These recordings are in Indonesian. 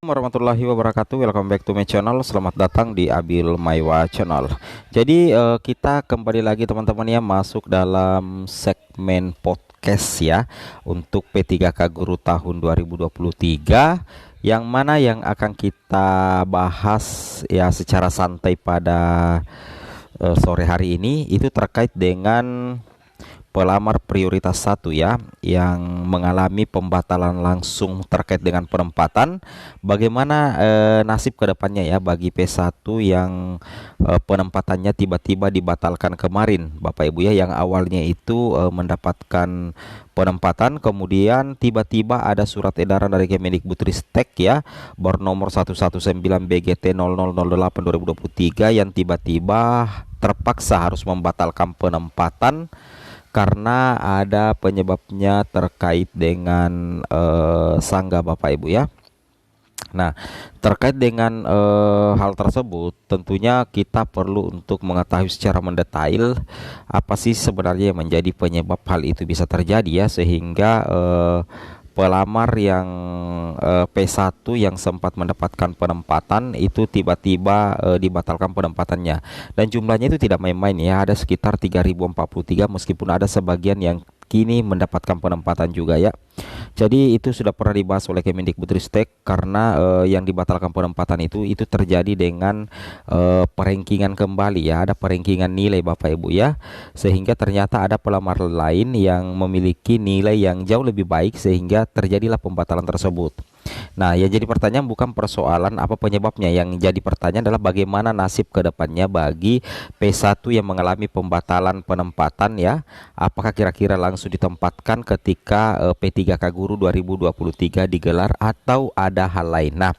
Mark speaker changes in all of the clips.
Speaker 1: Warahmatullahi wabarakatuh. Welcome back to my channel. Selamat datang di Abil Maiwa Channel. Jadi kita kembali lagi teman-teman ya, masuk dalam segmen podcast ya untuk P3K Guru tahun 2023, yang mana yang akan kita bahas ya secara santai pada sore hari ini itu terkait dengan pelamar prioritas 1 ya, yang mengalami pembatalan langsung terkait dengan penempatan. Bagaimana nasib kedepannya ya bagi P1 yang penempatannya tiba-tiba dibatalkan kemarin Bapak Ibu ya, yang awalnya itu mendapatkan penempatan, kemudian tiba-tiba ada surat edaran dari Kemendikbudristek ya bernomor 119 BGT 0008 2023 yang tiba-tiba terpaksa harus membatalkan penempatan karena ada penyebabnya terkait dengan sangga Bapak Ibu ya. Nah, terkait dengan hal tersebut tentunya kita perlu untuk mengetahui secara mendetail apa sih sebenarnya yang menjadi penyebab hal itu bisa terjadi ya, sehingga pelamar yang P1 yang sempat mendapatkan penempatan itu tiba-tiba dibatalkan penempatannya, dan jumlahnya itu tidak main-main ya, ada sekitar 3043 meskipun ada sebagian yang kini mendapatkan penempatan juga ya. Jadi itu sudah pernah dibahas oleh Kemendikbudristek karena yang dibatalkan penempatan itu terjadi dengan perengkingan kembali ya, ada perengkingan nilai Bapak Ibu ya, sehingga ternyata ada pelamar lain yang memiliki nilai yang jauh lebih baik sehingga terjadilah pembatalan tersebut. Nah, yang jadi pertanyaan bukan persoalan apa penyebabnya, yang jadi pertanyaan adalah bagaimana nasib kedepannya bagi P1 yang mengalami pembatalan penempatan ya. Apakah kira-kira langsung ditempatkan ketika P3K Guru 2023 digelar atau ada hal lain. Nah,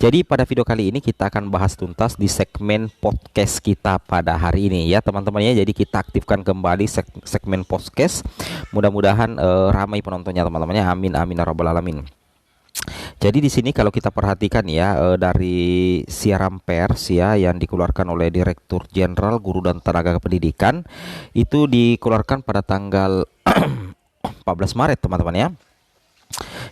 Speaker 1: jadi pada video kali ini kita akan bahas tuntas di segmen podcast kita pada hari ini ya teman-teman ya. Jadi kita aktifkan kembali segmen podcast. Mudah-mudahan ramai penontonnya teman-teman ya. Amin amin ya rabbal alamin. Jadi di sini kalau kita perhatikan ya dari siaran pers ya yang dikeluarkan oleh Direktur Jenderal Guru dan Tenaga Pendidikan itu dikeluarkan pada tanggal 14 Maret teman-teman ya.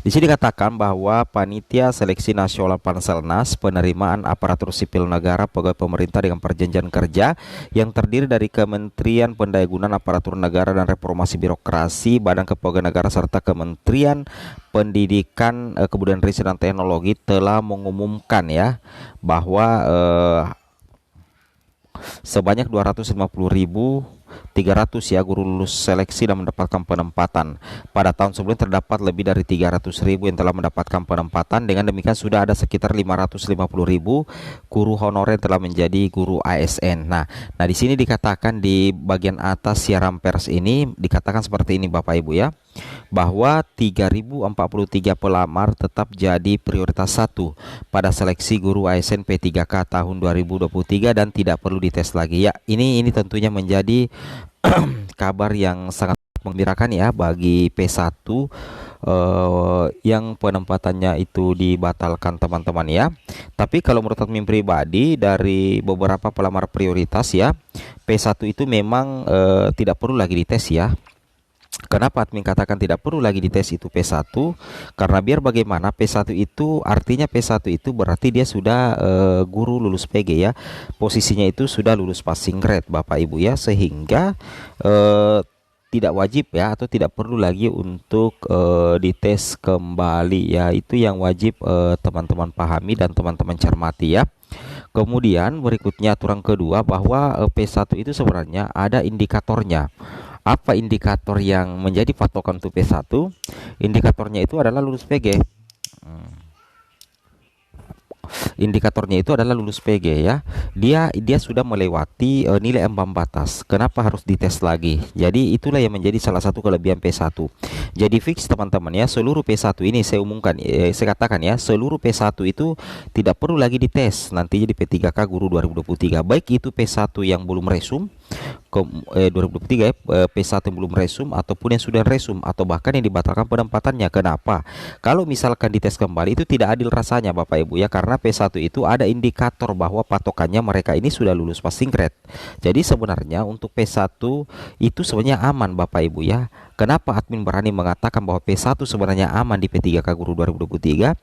Speaker 1: Di sini dikatakan bahwa Panitia Seleksi Nasional Panselnas penerimaan aparatur sipil negara pegawai pemerintah dengan perjanjian kerja yang terdiri dari Kementerian Pendayagunaan Aparatur Negara dan Reformasi Birokrasi, Badan Kepegawaian Negara serta Kementerian Pendidikan, Kebudayaan Riset dan Teknologi telah mengumumkan ya bahwa sebanyak 250.300 ya guru lulus seleksi dan mendapatkan penempatan. Pada tahun sebelumnya terdapat lebih dari 300.000 yang telah mendapatkan penempatan. Dengan demikian sudah ada sekitar 550.000 guru honorer yang telah menjadi guru ASN. Nah di sini dikatakan di bagian atas siaran pers ini dikatakan seperti ini Bapak Ibu ya, bahwa 3043 pelamar tetap jadi prioritas 1 pada seleksi guru ASN P3K tahun 2023 dan tidak perlu dites lagi ya. Ini tentunya menjadi kabar yang sangat menggembirakan ya bagi P1 yang penempatannya itu dibatalkan teman-teman ya. Tapi kalau menurut admin pribadi dari beberapa pelamar prioritas ya, P1 itu memang tidak perlu lagi dites ya. Kenapa admin katakan tidak perlu lagi dites itu P1? Karena biar bagaimana P1 itu artinya P1 itu berarti dia sudah guru lulus PG ya. Posisinya itu sudah lulus passing grade Bapak Ibu ya, sehingga tidak wajib ya atau tidak perlu lagi untuk dites kembali ya. Itu yang wajib teman-teman pahami dan teman-teman cermati ya. Kemudian berikutnya aturan kedua bahwa P1 itu sebenarnya ada indikatornya. Apa indikator yang menjadi patokan untuk P1? Indikatornya itu adalah lulus PG. Indikatornya itu adalah lulus PG ya. Dia sudah melewati nilai ambang batas. Kenapa harus dites lagi? Jadi itulah yang menjadi salah satu kelebihan P1. Jadi fix teman-teman ya, seluruh P1 ini saya umumkan, saya katakan ya, seluruh P1 itu tidak perlu lagi dites nantinya di P3K Guru 2023. Baik itu P1 yang belum resum 2023 ya, P1 yang belum resum ataupun yang sudah resum atau bahkan yang dibatalkan penempatannya. Kenapa? Kalau misalkan dites kembali itu tidak adil rasanya Bapak Ibu ya, karena P1 itu ada indikator bahwa patokannya mereka ini sudah lulus passing grade. Jadi sebenarnya untuk P1 itu sebenarnya aman Bapak Ibu ya, Kenapa admin berani mengatakan bahwa P1 sebenarnya aman di P3K Guru 2023?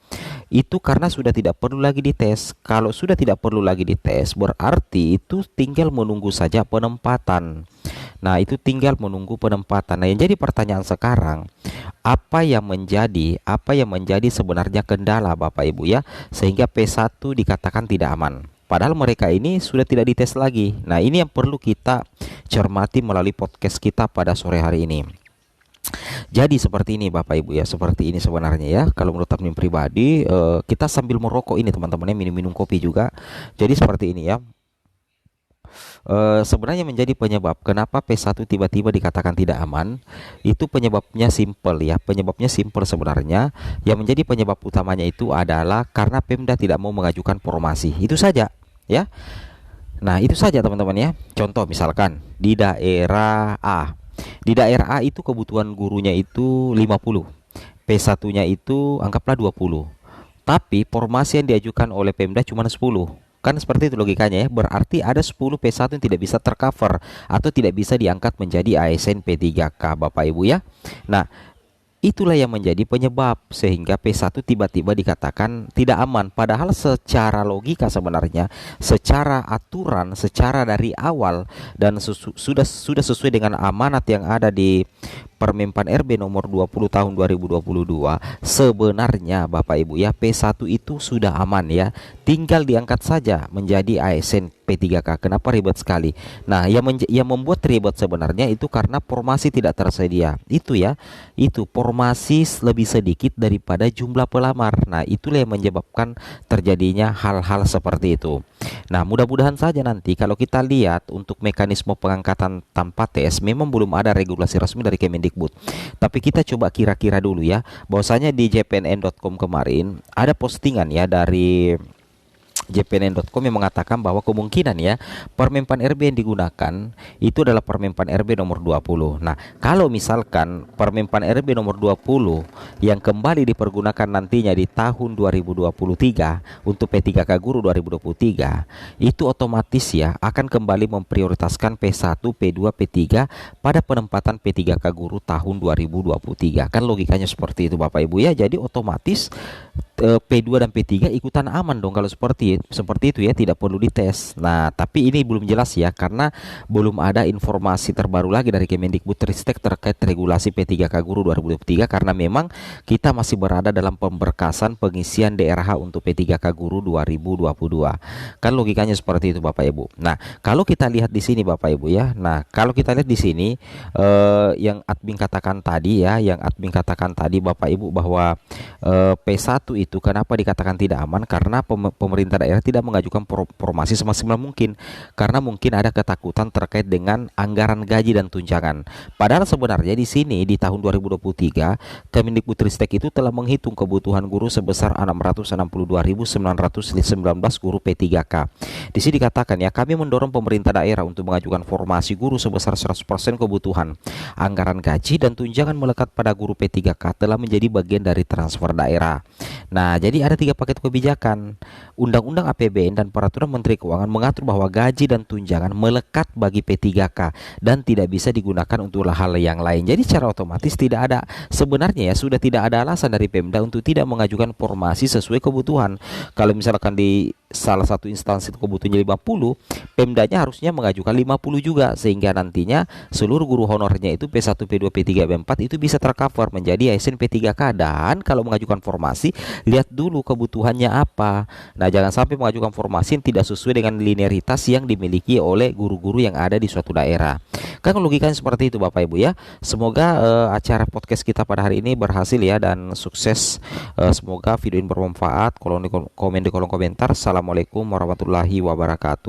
Speaker 1: Itu karena sudah tidak perlu lagi dites. Kalau sudah tidak perlu lagi dites, berarti itu tinggal menunggu saja penempatan. Nah, itu tinggal menunggu penempatan. Nah, yang jadi pertanyaan sekarang, apa yang menjadi sebenarnya kendala Bapak Ibu ya, sehingga P1 dikatakan tidak aman. Padahal mereka ini sudah tidak dites lagi. Nah, ini yang perlu kita cermati melalui podcast kita pada sore hari ini. Jadi seperti ini Bapak Ibu ya, seperti ini sebenarnya ya. Kalau menurut admin pribadi, kita sambil merokok ini teman-teman ya, minum-minum kopi juga. Jadi seperti ini ya. Sebenarnya menjadi penyebab kenapa P1 tiba-tiba dikatakan tidak aman, itu penyebabnya simple ya. Penyebabnya simple sebenarnya. Yang menjadi penyebab utamanya itu adalah karena Pemda tidak mau mengajukan formasi. Itu saja ya. Nah, itu saja teman-teman ya. Contoh misalkan di daerah A. Di daerah A itu kebutuhan gurunya itu 50. P1-nya itu anggaplah 20. Tapi formasi yang diajukan oleh Pemda cuma 10. Kan seperti itu logikanya ya. Berarti ada 10 P1 yang tidak bisa tercover atau tidak bisa diangkat menjadi ASN P3K Bapak Ibu ya. Nah, itulah yang menjadi penyebab sehingga P1 tiba-tiba dikatakan tidak aman. Padahal secara logika sebenarnya, secara aturan, secara dari awal dan sudah sesuai dengan amanat yang ada di Permenpan RB nomor 20 tahun 2022, sebenarnya Bapak Ibu ya, P1 itu sudah aman ya. Tinggal diangkat saja menjadi ASN P3K. Kenapa ribet sekali? Nah, yang membuat ribet sebenarnya itu karena formasi tidak tersedia. Itu ya. Itu formasi lebih sedikit daripada jumlah pelamar. Nah, itulah yang menyebabkan terjadinya hal-hal seperti itu. Nah, mudah-mudahan saja nanti kalau kita lihat untuk mekanisme pengangkatan tanpa tes, memang belum ada regulasi resmi dari Kemendikbud. Tapi kita coba kira-kira dulu ya, bahwasanya di jpnn.com kemarin ada postingan ya dari jpnn.com yang mengatakan bahwa kemungkinan ya Permenpan RB yang digunakan itu adalah Permenpan RB nomor 20. Nah, kalau misalkan Permenpan RB nomor 20 yang kembali dipergunakan nantinya di tahun 2023 untuk P3K Guru 2023, itu otomatis ya akan kembali memprioritaskan P1, P2, P3 pada penempatan P3K Guru tahun 2023. Kan logikanya seperti itu Bapak Ibu ya. Jadi otomatis P2 dan P3 ikutan aman dong kalau seperti itu ya, tidak perlu dites. Nah, tapi ini belum jelas ya karena belum ada informasi terbaru lagi dari Kemendikbudristek terkait regulasi P3K Guru 2023 karena memang kita masih berada dalam pemberkasan pengisian DRH untuk P3K Guru 2022. Kan logikanya seperti itu Bapak Ibu. Nah, kalau kita lihat di sini Bapak Ibu ya. Nah, kalau kita lihat di sini yang admin katakan tadi ya, Bapak Ibu bahwa P1 itu kenapa dikatakan tidak aman karena pemerintah daerah tidak mengajukan formasi semaksimal mungkin karena mungkin ada ketakutan terkait dengan anggaran gaji dan tunjangan. Padahal sebenarnya di sini di tahun 2023 Kemendikbudristek itu telah menghitung kebutuhan guru sebesar 662.919 guru P3K. Di sini dikatakan ya, kami mendorong pemerintah daerah untuk mengajukan formasi guru sebesar 100% kebutuhan. Anggaran gaji dan tunjangan melekat pada guru P3K telah menjadi bagian dari transfer daerah. Nah, jadi ada 3 paket kebijakan. Undang-Undang APBN dan Peraturan Menteri Keuangan mengatur bahwa gaji dan tunjangan melekat bagi P3K dan tidak bisa digunakan untuk hal yang lain. Jadi secara otomatis tidak ada, sebenarnya ya sudah tidak ada alasan dari Pemda untuk tidak mengajukan formasi sesuai kebutuhan. Kalau misalkan di salah satu instansi kebutuhannya 50, Pemdanya harusnya mengajukan 50 juga sehingga nantinya seluruh guru honornya itu P1, P2, P3, P4 itu bisa tercover menjadi ASN P3K. Dan kalau mengajukan formasi, lihat dulu kebutuhannya apa. Nah, jangan sampai mengajukan formasi yang tidak sesuai dengan linearitas yang dimiliki oleh guru-guru yang ada di suatu daerah. Kan logikanya seperti itu Bapak Ibu ya. Semoga acara podcast kita pada hari ini berhasil ya dan sukses. Semoga video ini bermanfaat. Komen di kolom komentar. Assalamualaikum warahmatullahi wabarakatuh.